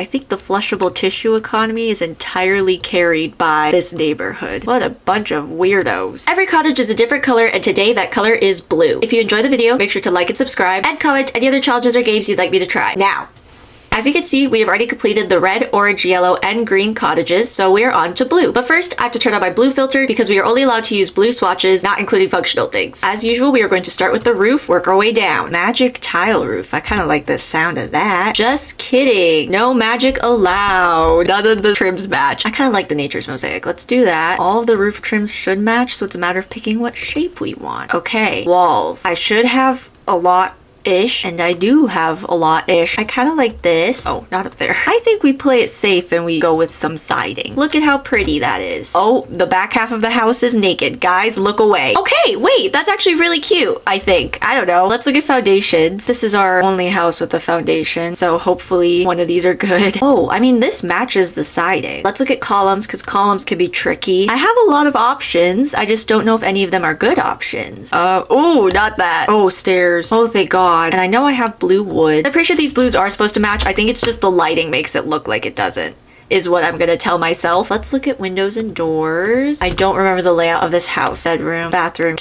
I think the flushable tissue economy is entirely carried by this neighborhood. What a bunch of weirdos. Every cottage is a different color, and today that color is blue. If you enjoy the video, make sure to like and subscribe, and comment any other challenges or games you'd like me to try. Now, as you can see, we have already completed the red, orange, yellow, and green cottages, so we are on to blue. But first, I have to turn on my blue filter because we are only allowed to use blue swatches, not including functional things. As usual, we are going to start with the roof, work our way down. Magic tile roof. I kind of like the sound of that. Just kidding. No magic allowed. None of the trims match. I kind of like the nature's mosaic. Let's do that. All of the roof trims should match, so it's a matter of picking what shape we want. Okay, walls. I should have a lot-ish, and I do have a lot-ish. I kind of like this. Oh, not up there. I think we play it safe and we go with some siding. Look at how pretty that is. Oh, the back half of the house is naked. Guys, look away. Okay, wait, that's actually really cute, I think. I don't know. Let's look at foundations. This is our only house with a foundation, so hopefully one of these are good. Oh, I mean, this matches the siding. Let's look at columns, because columns can be tricky. I have a lot of options. I just don't know if any of them are good options. Oh, not that. Oh, stairs. Oh, thank God. And I know I have blue wood. I'm pretty sure these blues are supposed to match. I think it's just the lighting makes it look like it doesn't, is what I'm gonna tell myself. Let's look at windows and doors. I don't remember the layout of this house. Bedroom, bathroom.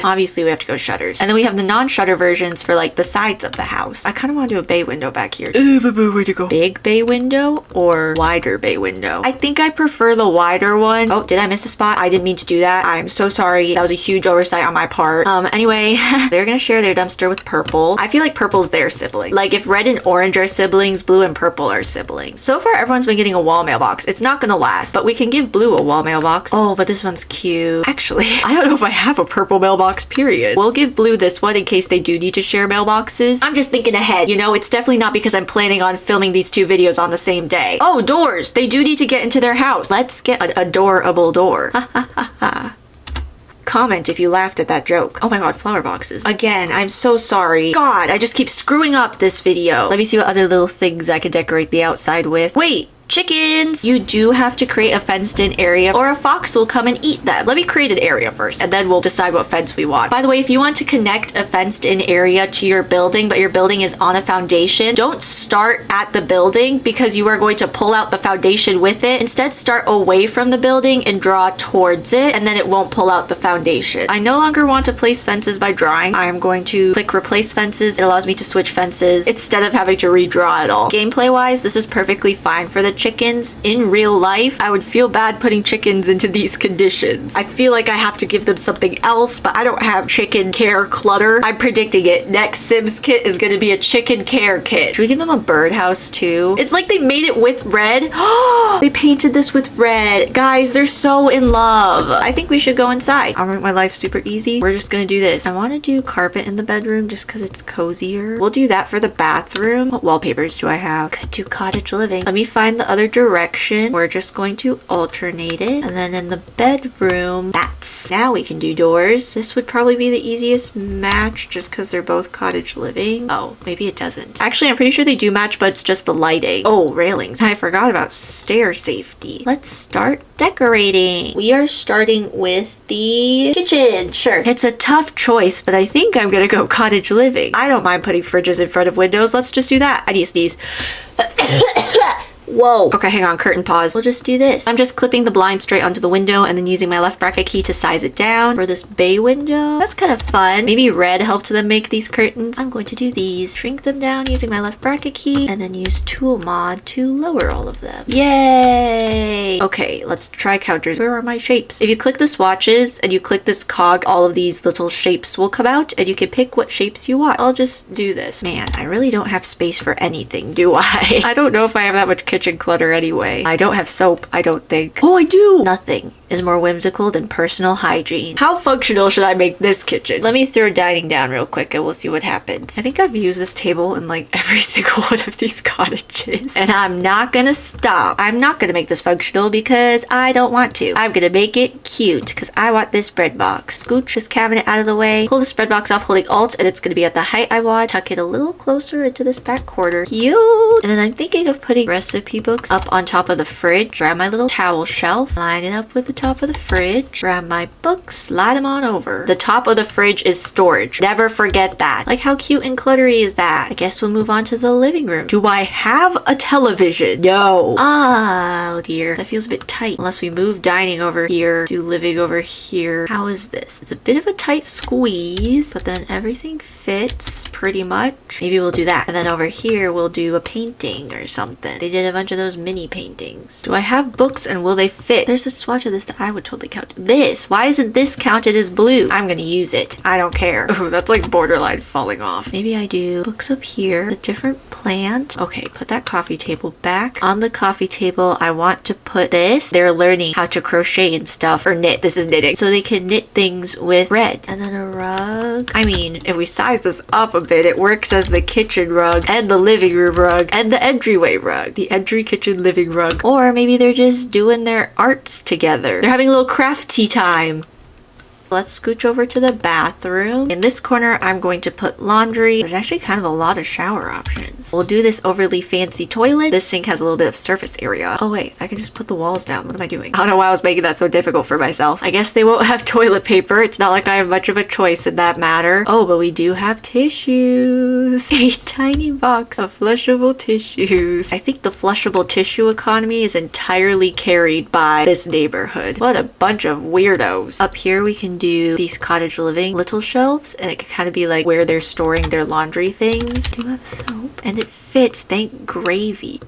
Obviously we have to go shutters. And then we have the non-shutter versions for like the sides of the house. I kind of want to do a bay window back here. Where'd it go? Big bay window or wider bay window? I think I prefer the wider one. Oh, did I miss a spot? I didn't mean to do that. I'm so sorry. That was a huge oversight on my part. Anyway, they're gonna share their dumpster with purple. I feel like purple's their sibling. Like if red and orange are siblings, blue and purple are siblings. So far everyone's been getting a wall mailbox. It's not gonna last, but we can give blue a wall mailbox. Oh, but this one's cute. Actually, I don't know if I have a purple mailbox, period. We'll give blue this one in case they do need to share mailboxes. I'm just thinking ahead, you know? It's definitely not because I'm planning on filming these two videos on the same day. Oh, doors! They do need to get into their house. Let's get an adorable door. Ha ha ha ha. Comment if you laughed at that joke. Oh my god, flower boxes. Again, I'm so sorry. God, I just keep screwing up this video. Let me see what other little things I could decorate the outside with. Wait! Chickens! You do have to create a fenced-in area or a fox will come and eat them. Let me create an area first and then we'll decide what fence we want. By the way, if you want to connect a fenced-in area to your building but your building is on a foundation, don't start at the building because you are going to pull out the foundation with it. Instead, start away from the building and draw towards it and then it won't pull out the foundation. I no longer want to place fences by drawing. I'm going to click replace fences. It allows me to switch fences instead of having to redraw it all. Gameplay-wise, this is perfectly fine for the chickens. In real life, I would feel bad putting chickens into these conditions. I feel like I have to give them something else, but I don't have chicken care clutter. I'm predicting it. Next Sims kit is going to be a chicken care kit. Should we give them a birdhouse too? It's like they made it with red. Oh, they painted this with red. Guys, they're so in love. I think we should go inside. I'll make my life super easy. We're just going to do this. I want to do carpet in the bedroom just because it's cozier. We'll do that for the bathroom. What wallpapers do I have? Could do cottage living. Let me find the other direction. We're just going to alternate it. And then in the bedroom, that's. Now we can do doors. This would probably be the easiest match just because they're both cottage living. Oh, maybe it doesn't. Actually, I'm pretty sure they do match, but it's just the lighting. Oh, railings. I forgot about stair safety. Let's start decorating. We are starting with the kitchen. Sure. It's a tough choice, but I think I'm gonna go cottage living. I don't mind putting fridges in front of windows. Let's just do that. I need to sneeze. Whoa. Okay, hang on, curtain pause. We'll just do this. I'm just clipping the blind straight onto the window and then using my left bracket key to size it down for this bay window. That's kind of fun. Maybe red helped them make these curtains. I'm going to do these. Shrink them down using my left bracket key and then use tool mod to lower all of them. Yay! Okay, let's try counters. Where are my shapes? If you click the swatches and you click this cog, all of these little shapes will come out and you can pick what shapes you want. I'll just do this. Man, I really don't have space for anything, do I? I don't know if I have that much kitchen clutter anyway. I don't have soap, I don't think. Oh, I do! Nothing is more whimsical than personal hygiene. How functional should I make this kitchen? Let me throw dining down real quick and we'll see what happens. I think I've used this table in like every single one of these cottages. And I'm not gonna stop. I'm not gonna make this functional because I don't want to. I'm gonna make it cute because I want this bread box. Scooch this cabinet out of the way. Pull the spread box off holding Alt and it's gonna be at the height I want. Tuck it a little closer into this back corner. Cute! And then I'm thinking of putting recipe books up on top of the fridge. Grab my little towel shelf. Line it up with the top of the fridge, grab my books, slide them on over. The top of the fridge is storage. Never forget that. Like, how cute and cluttery is that? I guess we'll move on to the living room. Do I have a television? No. Oh dear. That feels a bit tight. Unless we move dining over here, do living over here. How is this? It's a bit of a tight squeeze, but then everything fits pretty much. Maybe we'll do that. And then over here, we'll do a painting or something. They did a bunch of those mini paintings. Do I have books and will they fit? There's a swatch of this that I would totally count. This. Why isn't this counted as blue? I'm gonna use it. I don't care. Oh, that's like borderline falling off. Maybe I do books up here, a different plant. Okay, put that coffee table back. On the coffee table, I want to put this. They're learning how to crochet and stuff, or knit. This is knitting. So they can knit things with red. And then a rug. I mean, if we size this up a bit, it works as the kitchen rug and the living room rug and the entryway rug. The entry kitchen living rug. Or maybe they're just doing their arts together. They're having a little crafty time. Let's scooch over to the bathroom. In this corner, I'm going to put laundry. There's actually kind of a lot of shower options. We'll do this overly fancy toilet. This sink has a little bit of surface area. Oh wait, I can just put the walls down. What am I doing? I don't know why I was making that so difficult for myself. I guess they won't have toilet paper. It's not like I have much of a choice in that matter. Oh, but we do have tissues. A tiny box of flushable tissues. I think the flushable tissue economy is entirely carried by this neighborhood. What a bunch of weirdos. Up here, we can do these cottage living little shelves, and it could kind of be like where they're storing their laundry things. Do you have soap? And it fits, thank gravy.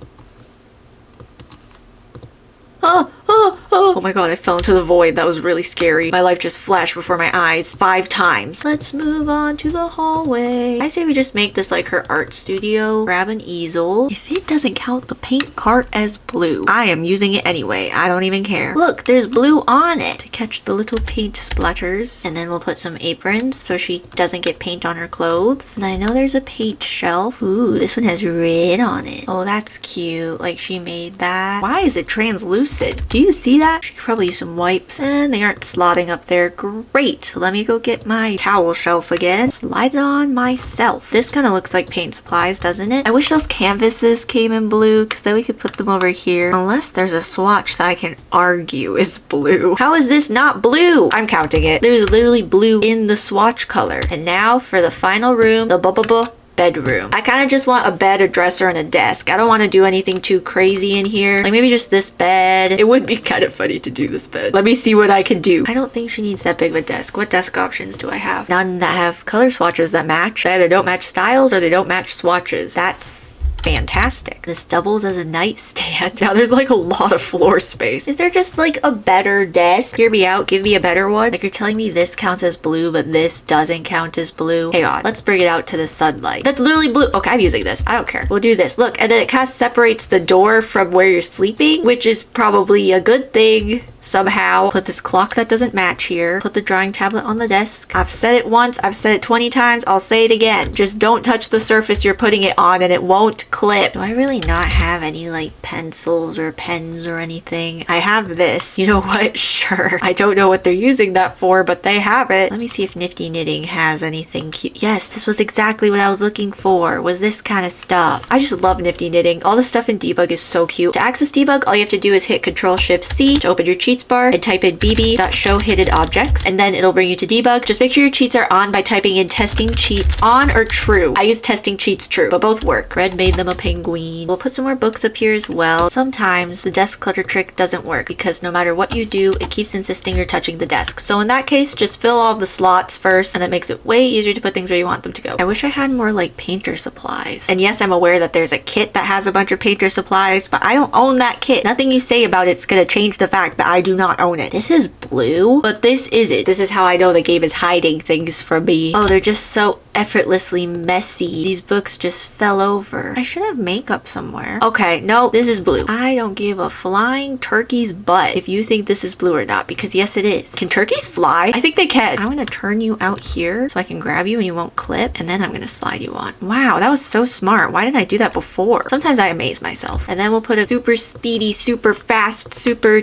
Oh my god, I fell into the void. That was really scary. My life just flashed before my eyes 5 times. Let's move on to the hallway. I say we just make this like her art studio. Grab an easel. If it doesn't count the paint cart as blue, I am using it anyway. I don't even care. Look, there's blue on it to catch the little paint splatters. And then we'll put some aprons so she doesn't get paint on her clothes. And I know there's a paint shelf. Ooh, this one has red on it. Oh, that's cute. Like she made that. Why is it translucent? Do you see that? She could probably use some wipes. And they aren't slotting up there. Great. Let me go get my towel shelf again. Slide it on myself. This kind of looks like paint supplies, doesn't it? I wish those canvases came in blue because then we could put them over here. Unless there's a swatch that I can argue is blue. How is this not blue? I'm counting it. There's literally blue in the swatch color. And now for the final room, the bedroom. I kind of just want a bed, a dresser, and a desk. I don't want to do anything too crazy in here. Like maybe just this bed. It would be kind of funny to do this bed. Let me see what I can do. I don't think she needs that big of a desk. What desk options do I have? None that have color swatches that match. They either don't match styles or they don't match swatches. That's fantastic. This doubles as a nightstand. Now there's like a lot of floor space. Is there just like a better desk? Hear me out. Give me a better one. Like you're telling me this counts as blue, but this doesn't count as blue. Hang on. Let's bring it out to the sunlight. That's literally blue. Okay, I'm using this. I don't care. We'll do this. Look, and then it kind of separates the door from where you're sleeping, which is probably a good thing. Somehow put this clock that doesn't match here. Put the drawing tablet on the desk. I've said it once. I've said it 20 times. I'll say it again. Just don't touch the surface you're putting it on and it won't clip. Do I really not have any like pencils or pens or anything? I have this. You know what? Sure. I don't know what they're using that for, but they have it. Let me see if Nifty Knitting has anything cute. Yes, this was exactly what I was looking for. Was this kind of stuff. I just love Nifty Knitting. All the stuff in debug is so cute. To access debug, all you have to do is hit Control-Shift-C to open your cheats bar and type in bb.show-hidden-objects, and then it'll bring you to debug. Just make sure your cheats are on by typing in testing cheats on or true. I use testing cheats true, but both work. Red made them a penguin. We'll put some more books up here as well. Sometimes the desk clutter trick doesn't work because no matter what you do, it keeps insisting you're touching the desk. So in that case, just fill all the slots first, and that makes it way easier to put things where you want them to go. I wish I had more like painter supplies. And yes, I'm aware that there's a kit that has a bunch of painter supplies, but I don't own that kit. Nothing you say about it's gonna change the fact that I do not own it. This is blue, but this isn't. This is how I know the game is hiding things from me. Oh, they're just so effortlessly messy. These books just fell over. I should have makeup somewhere. Okay, no, this is blue. I don't give a flying turkey's butt if you think this is blue or not, because yes, it is. Can turkeys fly? I think they can. I'm gonna turn you out here so I can grab you and you won't clip, and then I'm gonna slide you on. Wow, that was so smart. Why didn't I do that before? Sometimes I amaze myself. And then we'll put a super speedy, super fast, super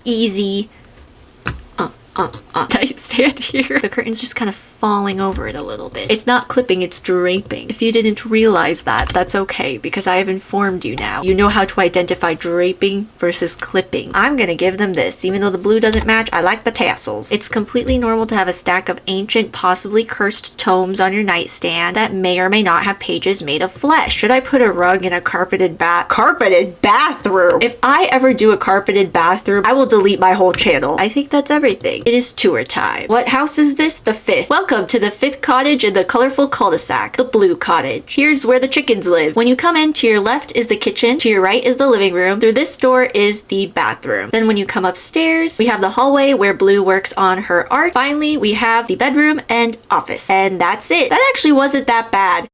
easy nightstand here. The curtain's just kind of falling over it a little bit. It's not clipping, it's draping. If you didn't realize that, that's okay because I have informed you now. You know how to identify draping versus clipping. I'm gonna give them this. Even though the blue doesn't match, I like the tassels. It's completely normal to have a stack of ancient, possibly cursed tomes on your nightstand that may or may not have pages made of flesh. Should I put a rug in a carpeted bathroom? If I ever do a carpeted bathroom, I will delete my whole channel. I think that's everything. It is tour time. What house is this? The 5th. Welcome to the 5th cottage in the Colorful Cul-de-sac, the blue cottage. Here's where the chickens live. When you come in, to your left is the kitchen, to your right is the living room. Through this door is the bathroom. Then when you come upstairs, we have the hallway where Blue works on her art. Finally, we have the bedroom and office. And that's it. That actually wasn't that bad.